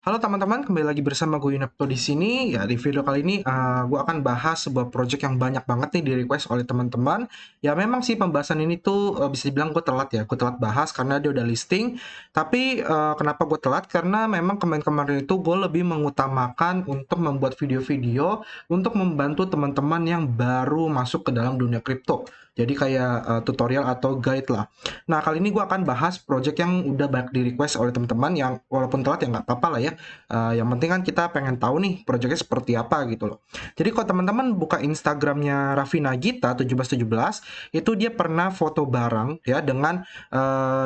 Halo teman-teman, kembali lagi bersama gue Yunarto di sini. Ya, di video kali ini gue akan bahas sebuah project yang banyak banget nih di request oleh teman-teman. Ya memang sih pembahasan ini tuh bisa dibilang gue telat ya. Gue telat bahas karena dia udah listing. Tapi kenapa gue telat? Karena memang kemarin-kemarin itu gue lebih mengutamakan untuk membuat video-video untuk membantu teman-teman yang baru masuk ke dalam dunia kripto. Jadi kayak tutorial atau guide lah. Nah, kali ini gue akan bahas project yang udah banyak di request oleh teman-teman yang walaupun telat ya nggak apa-apa lah ya. Yang penting kan kita pengen tahu nih projectnya seperti apa gitu loh. Jadi kalau teman-teman buka Instagramnya Raffi Nagita 1717 itu dia pernah foto bareng ya dengan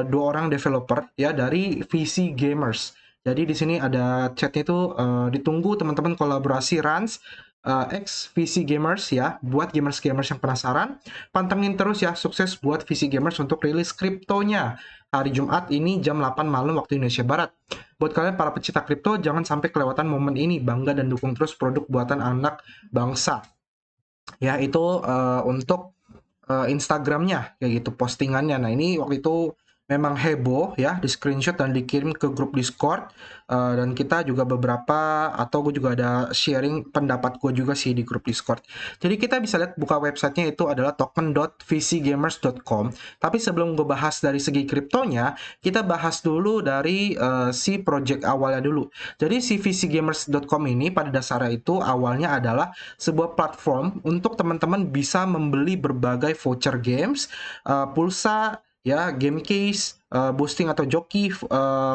dua orang developer ya dari VC Gamers. Jadi di sini ada chatnya itu ditunggu teman-teman kolaborasi Rans ex VC Gamers ya, buat gamers-gamers yang penasaran, pantengin terus ya, sukses buat VC Gamers untuk rilis kriptonya hari Jumat ini jam 8 malam waktu Indonesia Barat. Buat kalian para pecinta kripto, jangan sampai kelewatan momen ini. Bangga dan dukung terus produk buatan anak bangsa. Ya, itu untuk Instagramnya, kayak gitu, postingannya. Nah, ini waktu itu memang heboh ya, di screenshot dan dikirim ke grup Discord. Dan kita juga beberapa, atau gue juga ada sharing pendapat gue juga sih di grup Discord. Jadi kita bisa lihat buka websitenya itu adalah token.vcgamers.com. Tapi sebelum gue bahas dari segi kriptonya, kita bahas dulu dari si project awalnya dulu. Jadi si vcgamers.com ini pada dasarnya itu awalnya adalah sebuah platform untuk teman-teman bisa membeli berbagai voucher games, pulsa, ya, game case, boosting atau joki,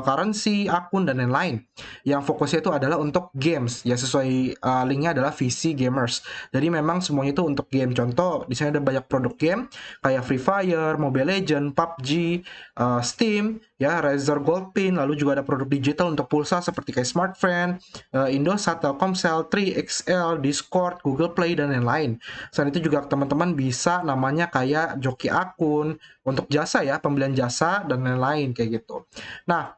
currency, akun, dan lain-lain. Yang fokusnya itu adalah untuk games, ya sesuai linknya adalah VC Gamers. Jadi memang semuanya itu untuk game. Contoh, di sini ada banyak produk game kayak Free Fire, Mobile Legends, PUBG, Steam, ya, Razer Gold Pin, lalu juga ada produk digital untuk pulsa seperti kayak Smartfriend, Indosat, Telkomsel, 3XL, Discord, Google Play, dan lain-lain. Selain itu juga teman-teman bisa namanya kayak joki akun untuk jasa ya, pembelian jasa, dan lain-lain kayak gitu. Nah,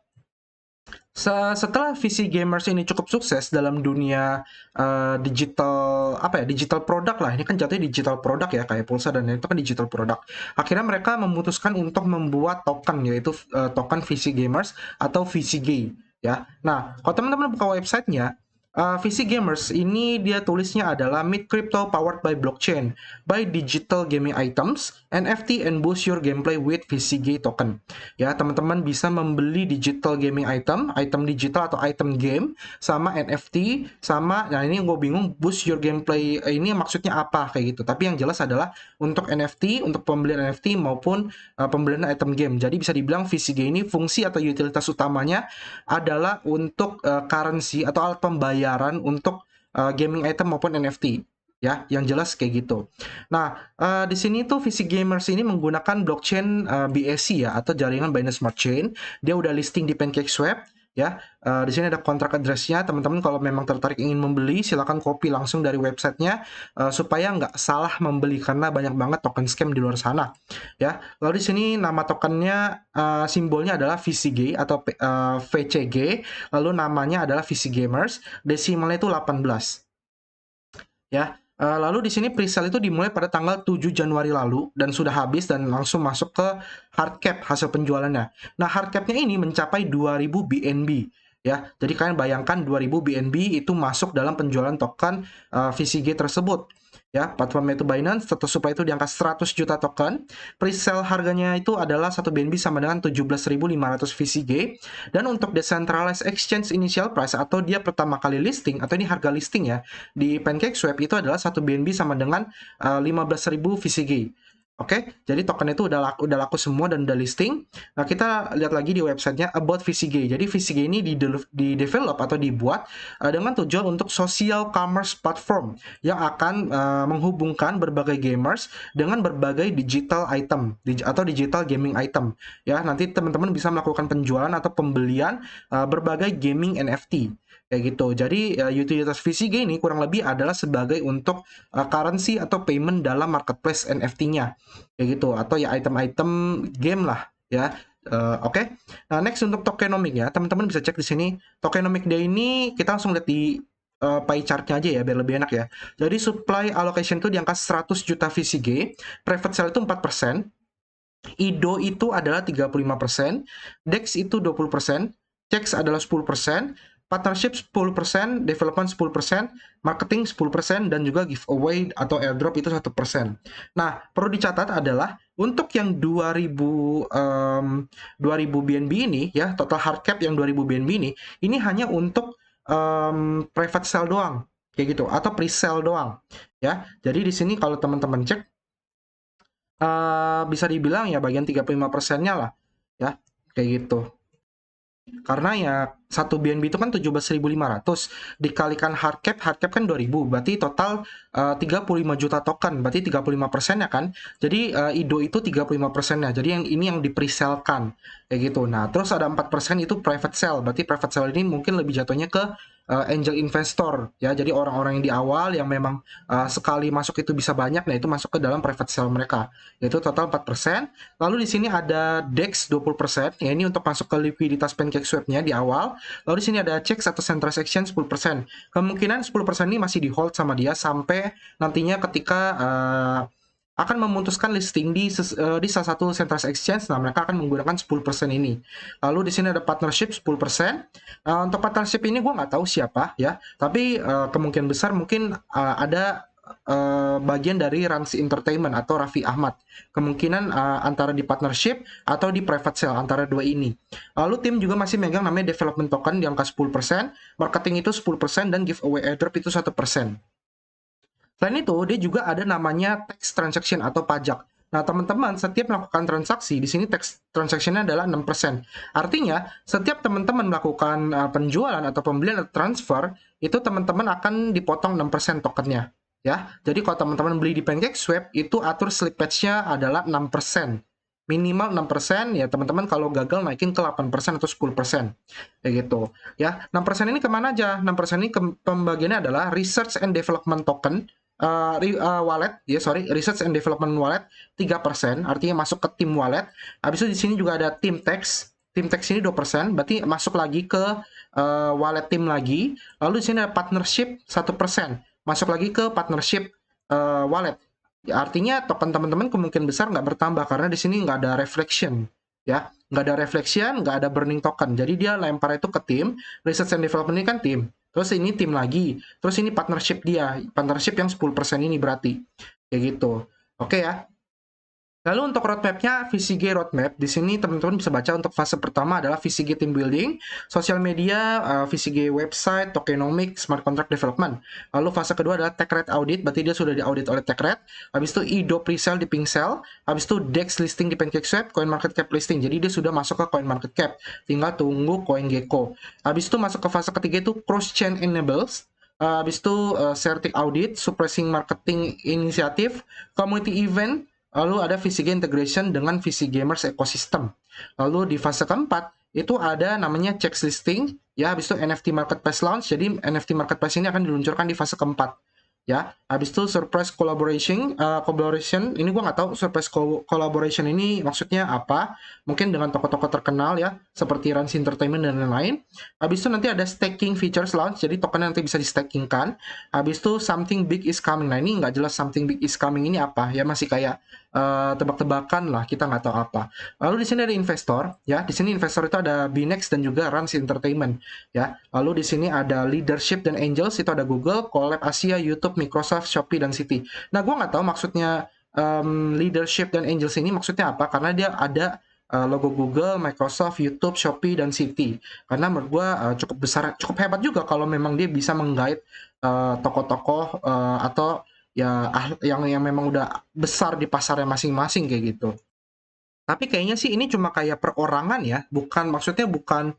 setelah VC Gamers ini cukup sukses dalam dunia digital apa ya, digital produk lah, ini kan jatuhnya digital produk ya, kayak pulsa dan lain itu kan digital produk. Akhirnya mereka memutuskan untuk membuat token, yaitu token VC Gamers atau VCG ya. Nah, kalau teman-teman buka websitenya, VC Gamers ini dia tulisnya adalah Meet Crypto Powered by Blockchain by Digital Gaming Items, NFT and boost your gameplay with VCG token. Ya, teman-teman bisa membeli digital gaming item, item digital atau item game, sama NFT, sama, nah ini gue bingung, boost your gameplay ini maksudnya apa kayak gitu. Tapi yang jelas adalah untuk NFT, untuk pembelian NFT maupun pembelian item game. Jadi bisa dibilang VCG ini fungsi atau utilitas utamanya adalah untuk currency atau alat pembayaran untuk gaming item maupun NFT. Ya, yang jelas kayak gitu. Nah, di sini tuh VC Gamers ini menggunakan blockchain BSC ya, atau jaringan Binance Smart Chain. Dia udah listing di PancakeSwap ya. Di sini ada kontrak address-nya. Teman-teman kalau memang tertarik ingin membeli, silakan copy langsung dari websitenya supaya nggak salah membeli karena banyak banget token scam di luar sana ya. Lalu di sini nama tokennya simbolnya adalah VCG atau VCG, lalu namanya adalah VC Gamers, desimalnya itu 18 ya. Lalu di sini presale itu dimulai pada tanggal 7 Januari lalu dan sudah habis dan langsung masuk ke hard cap hasil penjualannya. Nah, hard capnya ini mencapai 2000 BNB ya. Jadi kalian bayangkan 2000 BNB itu masuk dalam penjualan token VCG tersebut. Ya, platformnya itu Binance, tetap supply itu di angka 100 juta token. Presale harganya itu adalah 1 BNB sama dengan 17.500 VCG. Dan untuk decentralized exchange initial price atau dia pertama kali listing, atau ini harga listing ya, di PancakeSwap itu adalah 1 BNB sama dengan 15.000 VCG. Oke, jadi token itu udah laku semua dan udah listing. Nah, kita lihat lagi di websitenya About VCG. Jadi VCG ini di-develop atau dibuat dengan tujuan untuk social commerce platform yang akan menghubungkan berbagai gamers dengan berbagai digital item atau digital gaming item. Ya, nanti teman-teman bisa melakukan penjualan atau pembelian berbagai gaming NFT kayak gitu. Jadi utilitas VCG ini kurang lebih adalah sebagai untuk currency atau payment dalam marketplace NFT-nya kayak gitu, atau ya item-item game lah ya. Oke. Nah, next untuk tokenomic ya, teman-teman bisa cek di sini. Tokenomic day ini kita langsung lihat di pie chart-nya aja ya biar lebih enak ya. Jadi supply allocation itu di angka 100 juta VCG, private sale itu 4%, IDO itu adalah 35%, DEX itu 20%, CEX adalah 10%, partnership 10%, development 10%, marketing 10%, dan juga giveaway atau airdrop itu 1%. Nah, perlu dicatat adalah untuk yang 2000 BNB ini ya, total hard cap yang 2000 BNB ini hanya untuk private sale doang kayak gitu atau pre-sale doang ya. Jadi di sini kalau teman-teman cek bisa dibilang ya bagian 35%-nya lah ya kayak gitu. Karena ya satu BNB itu kan 17.500 dikalikan hard cap kan 2000 berarti total 35 juta token berarti 35% ya kan. Jadi IDO itu 35%-nya. Jadi yang ini yang di-pre-sale-kan kayak gitu. Nah, terus ada 4% itu private sale. Berarti private sale ini mungkin lebih jatuhnya ke angel investor ya. Jadi orang-orang yang di awal yang memang sekali masuk itu bisa banyak, nah itu masuk ke dalam private sale mereka. Yaitu total 4%. Lalu di sini ada DEX 20%, ya ini untuk masuk ke likuiditas PancakeSwap-nya di awal. Lalu di sini ada CHEX atau Centralized Exchange 10%. Kemungkinan 10% ini masih di hold sama dia sampai nantinya ketika akan memutuskan listing di salah satu Centralized Exchange. Nah, mereka akan menggunakan 10% ini. Lalu di sini ada partnership 10%. Untuk partnership ini gue nggak tahu siapa ya, tapi kemungkinan besar mungkin ada bagian dari Ramsi Entertainment atau Raffi Ahmad. Kemungkinan antara di partnership atau di private sale antara dua ini. Lalu tim juga masih megang namanya development token di angka 10%, marketing itu 10%, dan giveaway airdrop itu 1%. Selain itu, dia juga ada namanya tax transaction atau pajak. Nah, teman-teman, setiap melakukan transaksi, di sini tax transaction-nya adalah 6%. Artinya, setiap teman-teman melakukan penjualan atau pembelian atau transfer, itu teman-teman akan dipotong 6% tokennya. Ya, jadi kalau teman-teman beli di PancakeSwap, itu atur slippage-nya adalah 6%. Minimal 6%, ya teman-teman kalau gagal naikin ke 8% atau 10%. Kayak gitu. Ya, 6% ini kemana aja? 6% ini pembagiannya adalah Research and Development Token, wallet, ya sorry, Research and Development Wallet 3%, artinya masuk ke tim wallet. Habis itu di sini juga ada tim tax. Tim tax ini 2%, berarti masuk lagi ke wallet tim lagi. Lalu di sini ada partnership 1%, masuk lagi ke partnership wallet. Ya, artinya token teman-teman kemungkinan besar nggak bertambah karena di sini nggak ada reflection, ya nggak ada reflection, nggak ada burning token. Jadi dia lempar itu ke tim research and development ini kan tim. Terus ini tim lagi. Terus ini partnership dia. Partnership yang 10% ini berarti. Kayak gitu. Oke ya. Lalu untuk roadmap-nya, VCG roadmap, di sini teman-teman bisa baca untuk fase pertama adalah VCG team building, sosial media, VCG website, tokenomics, smart contract development. Lalu fase kedua adalah tech rate audit, berarti dia sudah diaudit oleh tech rate. Habis itu IDO pre-sale di Pinkcell, habis itu DEX listing di PancakeSwap, coin market cap listing. Jadi dia sudah masuk ke coin market cap, tinggal tunggu CoinGecko. Habis itu masuk ke fase ketiga itu cross chain enables. Habis itu certic audit, suppressing marketing initiative, community event. Lalu ada VCG integration dengan VC Gamers ecosystem. Lalu di fase keempat itu ada namanya checks listing, ya habis itu NFT marketplace launch. Jadi NFT marketplace ini akan diluncurkan di fase keempat. Ya, habis itu surprise collaboration, ini gue nggak tahu surprise collaboration ini maksudnya apa. Mungkin dengan tokoh-tokoh terkenal ya, seperti Rans Entertainment dan lain-lain. Habis itu nanti ada staking features launch, jadi token nanti bisa di stakingkan. Habis itu something big is coming. Nah ini nggak jelas something big is coming ini apa ya, masih kayak tebak-tebakan lah, kita nggak tahu apa. Lalu di sini ada investor, ya di sini investor itu ada Binex dan juga Rans Entertainment, ya. Lalu di sini ada leadership dan angels, itu ada Google, Collab Asia, YouTube, Microsoft, Shopee, dan City. Nah gue nggak tahu maksudnya leadership dan angels ini maksudnya apa, karena dia ada logo Google, Microsoft, YouTube, Shopee, dan City. Karena menurut gue cukup besar, cukup hebat juga kalau memang dia bisa menggait tokoh-tokoh atau ya yang memang udah besar di pasarnya masing-masing kayak gitu. Tapi kayaknya sih ini cuma kayak perorangan ya, maksudnya bukan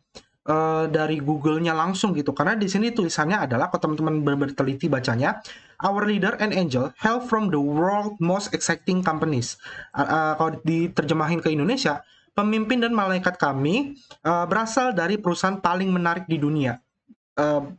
dari Google-nya langsung gitu. Karena di sini tulisannya adalah, kalau teman-teman benar-benar teliti bacanya, our leader and angel hail from the world most exciting companies. Kalau diterjemahin ke Indonesia, pemimpin dan malaikat kami berasal dari perusahaan paling menarik di dunia.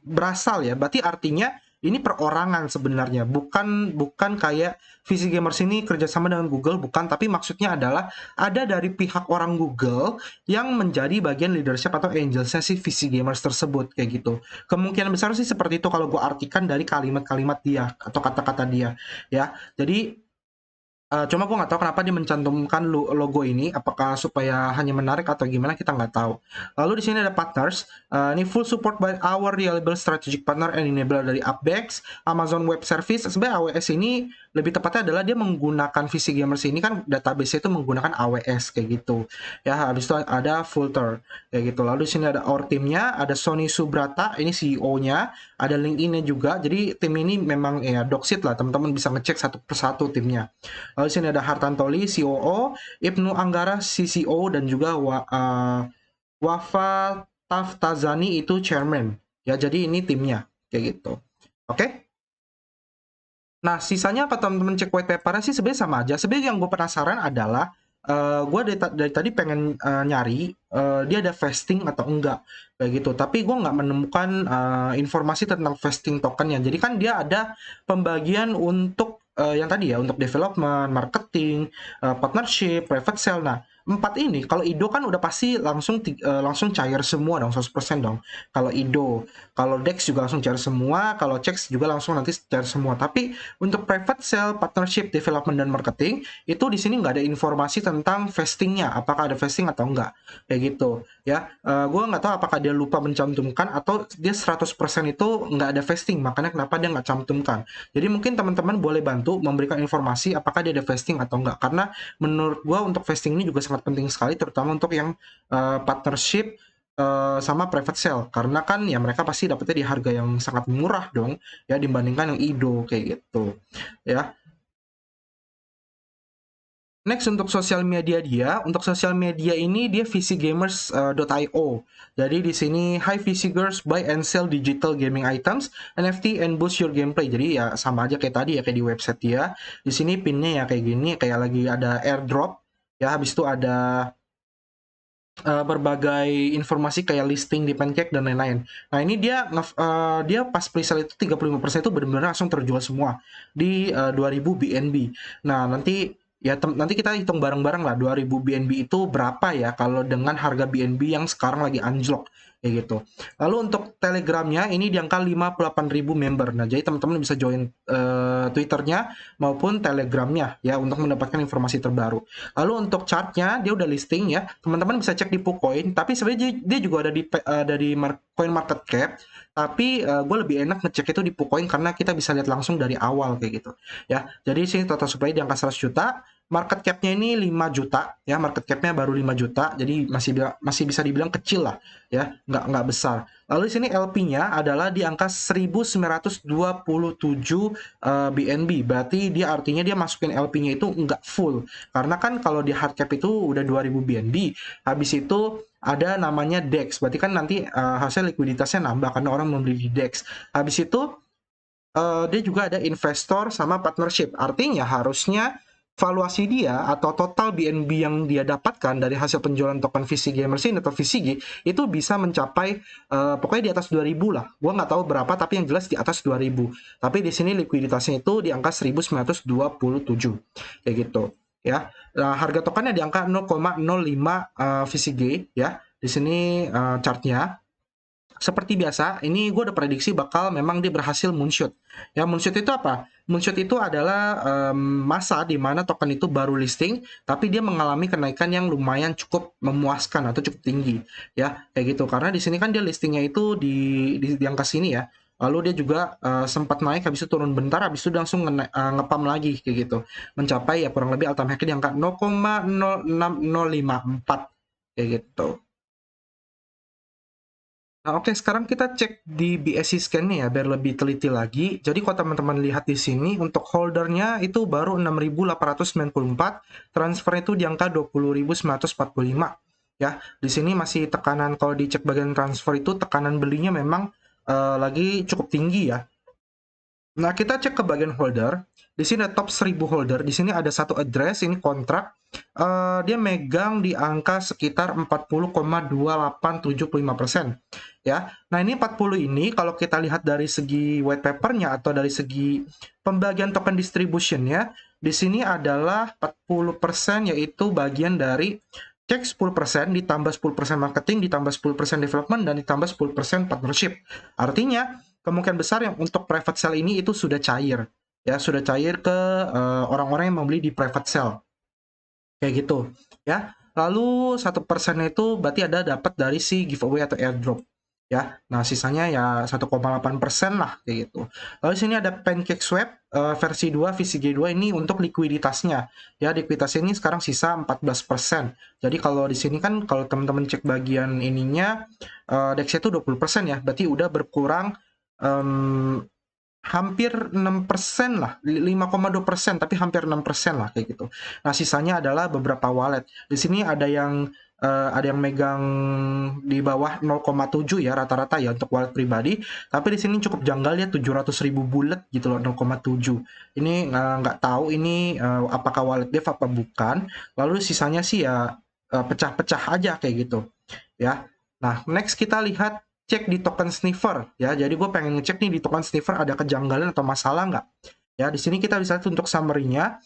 Berasal ya, berarti artinya ini perorangan sebenarnya, bukan kayak VC Gamers ini kerjasama dengan Google, bukan, tapi maksudnya adalah ada dari pihak orang Google yang menjadi bagian leadership atau angelsnya si VC Gamers tersebut kayak gitu. Kemungkinan besar sih seperti itu kalau gue artikan dari kalimat-kalimat dia atau kata-kata dia ya. Jadi Cuma gue nggak tahu kenapa dia mencantumkan logo ini, apakah supaya hanya menarik atau gimana kita nggak tahu. Lalu di sini ada partners, ini full support by our reliable strategic partner and enabler dari Updex, Amazon Web Service. Sebenarnya AWS ini lebih tepatnya adalah dia menggunakan VC Gamers ini kan database itu menggunakan AWS kayak gitu. Ya, habis itu ada Filter kayak gitu. Lalu di sini ada our timnya, ada Sony Subrata, ini CEO-nya, ada LinkedIn-nya juga. Jadi tim ini memang ya doxit lah, teman-teman bisa ngecek satu persatu timnya. Lalu di sini ada Hartantoli, COO, Ibnu Anggara, CCO, dan juga Wafa Taftazani itu chairman. Ya, jadi ini timnya kayak gitu. Oke? Nah, sisanya apa teman-teman cek white paper sih sebenarnya sama aja. Sebenarnya yang gue penasaran adalah gue dari tadi pengen nyari dia ada vesting atau enggak kayak gitu. Tapi gue nggak menemukan informasi tentang vesting tokennya. Jadi kan dia ada pembagian untuk yang tadi ya untuk development, marketing, partnership, private sale. Nah, empat ini kalau IDO kan udah pasti langsung cair semua dong 100% dong. Kalau IDO, kalau DEX juga langsung cair semua, kalau CEX juga langsung nanti cair semua. Tapi untuk private sale, partnership, development, dan marketing, itu di sini nggak ada informasi tentang vestingnya, apakah ada vesting atau enggak, kayak gitu. Ya, gue nggak tahu apakah dia lupa mencantumkan atau dia 100% itu nggak ada vesting, makanya kenapa dia nggak cantumkan. Jadi mungkin teman-teman boleh bantu memberikan informasi apakah dia ada vesting atau enggak, karena menurut gue untuk vesting ini juga sangat penting sekali, terutama untuk yang partnership sama private sale karena kan ya mereka pasti dapetnya di harga yang sangat murah dong ya dibandingkan yang IDO kayak gitu ya. Next untuk sosial media dia, untuk sosial media ini dia vcgamers.io. Jadi di sini hi VCgers buy and sell digital gaming items, NFT and boost your gameplay. Jadi ya sama aja kayak tadi ya kayak di website dia. Di sini pinnya ya kayak gini, kayak lagi ada airdrop. Ya habis itu ada berbagai informasi kayak listing di Pancake dan lain-lain. Nah, ini dia pas presale itu 35% itu benar-benar langsung terjual semua di 2000 BNB. Nah, nanti kita hitung bareng-bareng lah 2000 BNB itu berapa ya kalau dengan harga BNB yang sekarang lagi anjlok kayak gitu. Lalu untuk Telegramnya ini di angka 58.000 member. Nah, jadi teman-teman bisa join Twitternya maupun Telegramnya ya untuk mendapatkan informasi terbaru. Lalu untuk chartnya dia udah listing ya, teman-teman bisa cek di PuCoin. Tapi sebenarnya dia juga ada di Coin Market Cap. Tapi gue lebih enak ngecek itu di PuCoin karena kita bisa lihat langsung dari awal kayak gitu ya. Jadi sini total supply di angka 100 juta, market cap-nya ini 5 juta ya, market cap-nya baru 5 juta. Jadi masih bisa dibilang kecil lah ya, nggak besar. Lalu di sini LP-nya adalah di angka 1927 BNB. Berarti dia artinya dia masukin LP-nya itu nggak full. Karena kan kalau di hard cap itu udah 2000 BNB. Habis itu ada namanya DEX. Berarti kan nanti hasil likuiditasnya nambah karena orang membeli di DEX. Habis itu dia juga ada investor sama partnership. Artinya harusnya valuasi dia atau total BNB yang dia dapatkan dari hasil penjualan token VC Gamers ini atau VCG itu bisa mencapai pokoknya di atas 2000 lah. Gua nggak tahu berapa tapi yang jelas di atas 2000. Tapi di sini likuiditasnya itu di angka 1927 kayak gitu ya. Nah, harga tokennya di angka 0,05 VCG ya. Di sini chartnya seperti biasa, ini gue udah prediksi bakal memang dia berhasil moonshot. Ya, moonshot itu apa? Moonshot itu adalah masa di mana token itu baru listing, tapi dia mengalami kenaikan yang lumayan cukup memuaskan atau cukup tinggi. Ya, kayak gitu. Karena di sini kan dia listingnya itu di angka sini ya. Lalu dia juga sempat naik, habis itu turun bentar, habis itu langsung ngepam lagi kayak gitu. Mencapai ya kurang lebih all-time high di angka 0,06054 kayak gitu. Nah, oke, sekarang kita cek di BSC scan-nya ya, biar lebih teliti lagi. Jadi, kalau teman-teman lihat di sini, untuk holdernya itu baru 6.894, transfer itu di angka 20.945. Ya, di sini masih tekanan, kalau dicek bagian transfer itu, tekanan belinya memang lagi cukup tinggi ya. Nah, kita cek ke bagian holder. Di sini ada top 1000 holder. Di sini ada satu address, ini kontrak. Dia megang di angka sekitar 40,2875%. Ya. Nah, ini 40 ini kalau kita lihat dari segi white papernya atau dari segi pembagian token distributionnya, di sini adalah 40% yaitu bagian dari cek 10% ditambah 10% marketing ditambah 10% development dan ditambah 10% partnership. Artinya kemungkinan besar yang untuk private sale ini itu sudah cair ya, sudah cair ke orang-orang yang membeli di private sale. Kayak gitu, ya. Lalu 1% itu berarti ada dapat dari si giveaway atau airdrop, ya. Nah, sisanya ya 1,8% lah, kayak gitu. Lalu sini ada Pancake Swap versi 2 VCG2 ini untuk likuiditasnya. Ya, likuiditasnya ini sekarang sisa 14%. Jadi kalau di sini kan kalau teman-teman cek bagian ininya DEX itu 20% ya. Berarti udah berkurang em, hampir 6% lah, 5,2%, tapi hampir 6% lah kayak gitu. Nah, sisanya adalah beberapa wallet. Di sini ada yang megang di bawah 0,7 ya rata-rata ya untuk wallet pribadi, tapi di sini cukup janggal ya 700.000 bullet gitu loh 0,7. Ini nggak tahu ini apakah wallet dev apa bukan. Lalu sisanya sih ya pecah-pecah aja kayak gitu ya. Nah, next kita lihat cek di token sniffer ya. Jadi gue pengen ngecek nih di token sniffer ada kejanggalan atau masalah nggak. Ya, di sini kita bisa lihat untuk summary-nya.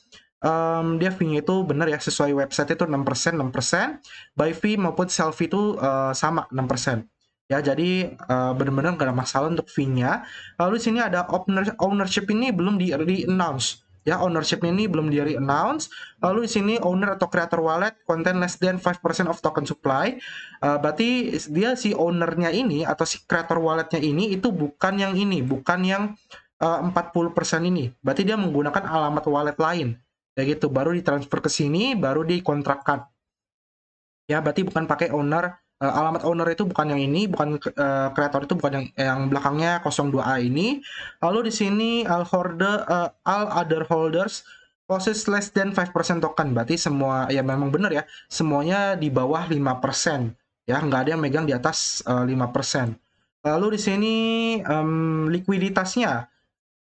Dia fee-nya itu benar ya, sesuai website itu 6%, 6%. By fee maupun sell fee itu sama 6%. Ya, jadi benar-benar nggak ada masalah untuk fee-nya. Lalu di sini ada ownership ini belum di-announce. Ya, ownership ini belum di-announce. Lalu di sini owner atau creator wallet contain less than 5% of token supply. Berarti dia si ownernya ini atau si creator walletnya ini itu bukan yang ini, bukan yang 40% ini. Berarti dia menggunakan alamat wallet lain. Kayak gitu, baru ditransfer ke sini, baru dikontrakkan. Ya, berarti bukan pakai owner, alamat owner itu bukan yang ini, bukan kreator itu bukan yang belakangnya 02A ini. Lalu di sini all other holders possess less than 5% token. Berarti semua ya memang benar ya, semuanya di bawah 5%. Ya, nggak ada yang megang di atas 5%. Lalu di sini likuiditasnya.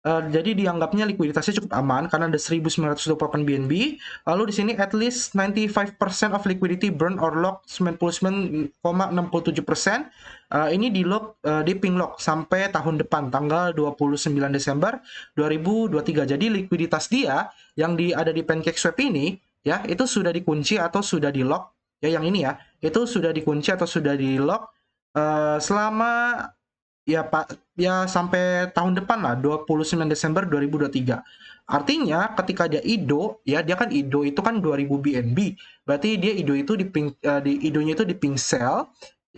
Jadi dianggapnya likuiditasnya cukup aman karena ada 1.928 BNB. Lalu di sini at least 95% of liquidity burn or lock 99,67%. Ini di lock di ping lock sampai tahun depan tanggal 29 Desember 2023. Jadi likuiditas dia yang ada di PancakeSwap ini ya itu sudah dikunci atau sudah di lock ya, yang ini ya itu sudah dikunci atau sudah di lock selama ya Pak, ya sampai tahun depan lah, 29 Desember 2023. Artinya ketika dia IDO, ya dia kan IDO itu kan 2000 BNB. Berarti dia IDO itu di IDO-nya itu di pink sell,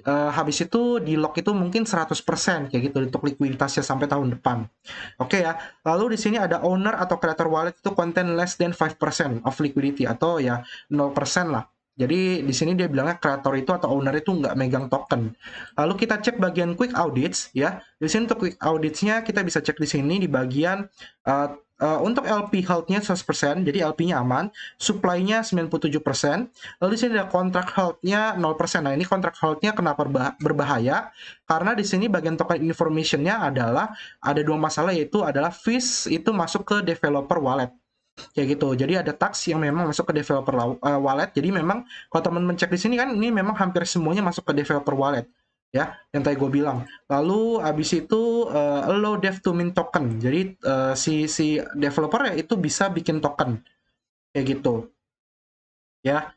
habis itu di lock itu mungkin 100% kayak gitu untuk likuiditasnya sampai tahun depan. Oke ya. Lalu di sini ada owner atau creator wallet itu contain less than 5% of liquidity atau ya 0% lah. Jadi di sini dia bilangnya kreator itu atau owner itu nggak megang token. Lalu kita cek bagian quick audits ya. Di sini untuk quick auditsnya kita bisa cek di sini di bagian untuk LP health-nya 100%, jadi LP-nya aman, supply-nya 97%. Lalu di sini ada contract health-nya 0%. Nah, ini contract health-nya kenapa berbahaya? Karena di sini bagian token information-nya adalah ada dua masalah, yaitu adalah fees itu masuk ke developer wallet. Kayak gitu. Jadi ada tax yang memang masuk ke developer wallet. Jadi memang kalau teman-teman cek di sini kan ini memang hampir semuanya masuk ke developer wallet ya, yang tadi gue bilang. Lalu habis itu allow dev to mint token. Jadi si developer ya itu bisa bikin token kayak gitu ya.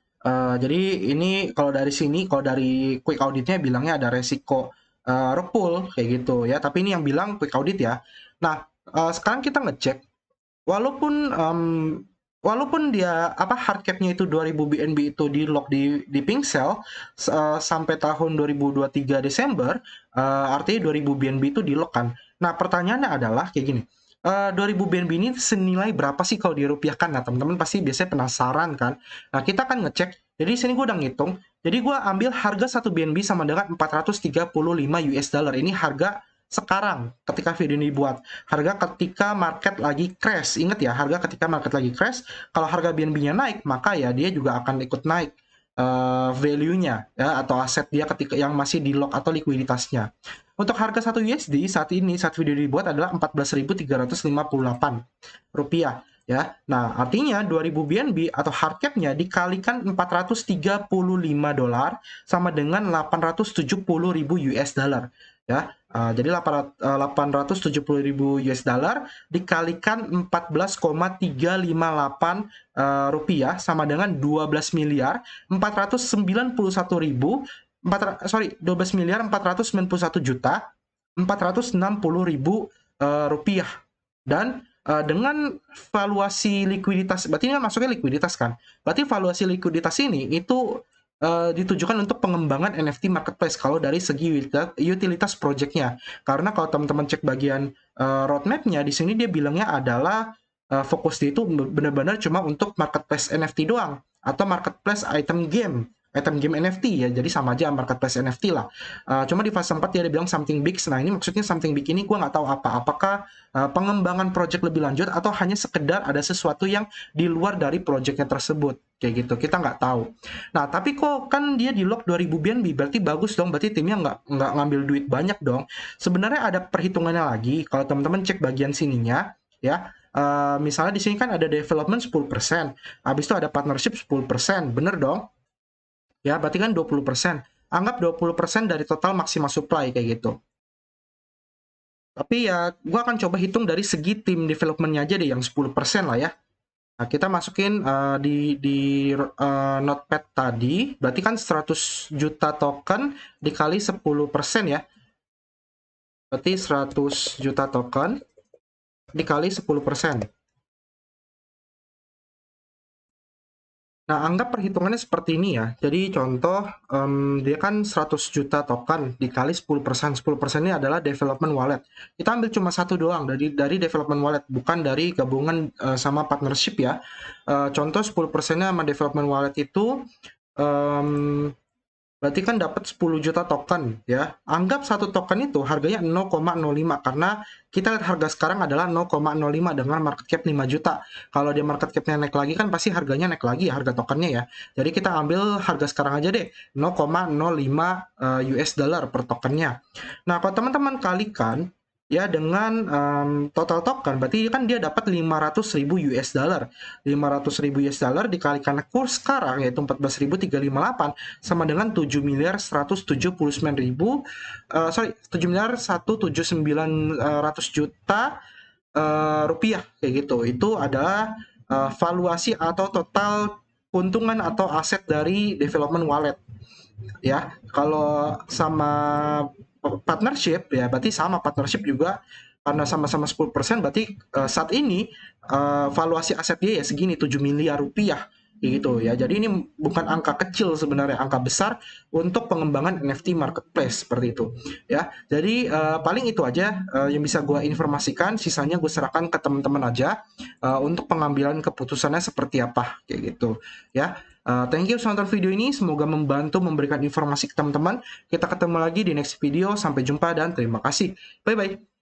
Jadi ini kalau dari sini, kalau dari quick auditnya bilangnya ada resiko rug pull kayak gitu ya. Tapi ini yang bilang quick audit ya. Nah, sekarang kita ngecek walaupun walaupun dia hard cap-nya itu 2000 BNB itu di lock di Pincel sampai tahun 2023 Desember, artinya 2000 BNB itu di lock kan. Nah, pertanyaannya adalah kayak gini. 2000 BNB ini senilai berapa sih kalau dirupiahkan? Nah, teman-teman pasti biasanya penasaran kan. Nah, kita akan ngecek. Jadi sini gue udah ngitung. Jadi gue ambil harga 1 BNB sama dengan 435 US dollar. Ini harga sekarang ketika video ini dibuat, harga ketika market lagi crash. Ingat ya, harga ketika market lagi crash, kalau harga BNB-nya naik, maka ya dia juga akan ikut naik value-nya ya, atau aset dia ketika yang masih di lock atau likuiditasnya. Untuk harga 1 USD saat ini, saat video dibuat adalah 14.358 rupiah ya. Nah, artinya 2000 BNB atau hard cap-nya dikalikan 435 dolar sama dengan 870.000 US dollar ya. Jadi 870.000 US dollar dikalikan 14,358 rupiah sama dengan 12 miliar 491.000 12 miliar 491 juta 460.000 rupiah. Dan dengan valuasi likuiditas, berarti ini kan masuknya likuiditas kan? Berarti valuasi likuiditas ini itu ditujukan untuk pengembangan NFT marketplace kalau dari segi utilitas projectnya. Karena kalau teman-teman cek bagian roadmapnya, di sini dia bilangnya adalah fokus dia itu benar-benar cuma untuk marketplace NFT doang atau marketplace item game NFT ya, jadi sama aja marketplace NFT lah. Cuma di fase 4 dia ada bilang something big. Nah ini maksudnya something big ini gue nggak tahu apakah pengembangan project lebih lanjut atau hanya sekedar ada sesuatu yang di luar dari projectnya tersebut, kayak gitu kita nggak tahu. Nah tapi kok kan dia di lock 2000 BNB, berarti bagus dong, berarti timnya nggak ngambil duit banyak dong. Sebenarnya ada perhitungannya lagi kalau teman-teman cek bagian sininya ya. Misalnya di sini kan ada development 10%, habis itu ada partnership 10%, bener dong? Ya, berarti kan 20%. Anggap 20% dari total maksimal supply kayak gitu. Tapi ya, gue akan coba hitung dari segi tim development-nya aja deh, yang 10% lah ya. Nah, kita masukin di notepad tadi, berarti kan 100 juta token dikali 10% ya. Berarti 100 juta token dikali 10%. Nah, anggap perhitungannya seperti ini ya. Jadi contoh, dia kan 100 juta token dikali 10%. 10% ini adalah development wallet. Kita ambil cuma satu doang dari development wallet, bukan dari gabungan sama partnership ya. Contoh 10%-nya sama development wallet itu, berarti kan dapat 10 juta token ya. Anggap satu token itu harganya 0,05 karena kita lihat harga sekarang adalah 0,05 dengan market cap 5 juta. Kalau dia market capnya naik lagi kan pasti harganya naik lagi ya, harga tokennya ya. Jadi kita ambil harga sekarang aja deh, 0,05 US dollar per tokennya. Nah, kalau teman-teman kalikan ya dengan total token, berarti kan dia dapat 500.000 US dollar. 500.000 US dollar dikalikan kurs sekarang yaitu 14.358 sama dengan 7 miliar 179 ribu, 7 miliar 179 juta rupiah kayak gitu. Itu adalah valuasi atau total keuntungan atau aset dari development wallet ya. Kalau sama partnership ya berarti sama partnership juga, karena sama-sama 10%, berarti saat ini valuasi aset dia ya segini, 7 miliar rupiah gitu ya. Jadi ini bukan angka kecil sebenarnya, angka besar untuk pengembangan NFT marketplace seperti itu ya. Jadi paling itu aja yang bisa gue informasikan, sisanya gue serahkan ke teman-teman aja untuk pengambilan keputusannya seperti apa kayak gitu ya. Thank you sudah nonton video ini, semoga membantu memberikan informasi ke teman-teman. Kita ketemu lagi di next video, sampai jumpa dan terima kasih. Bye-bye.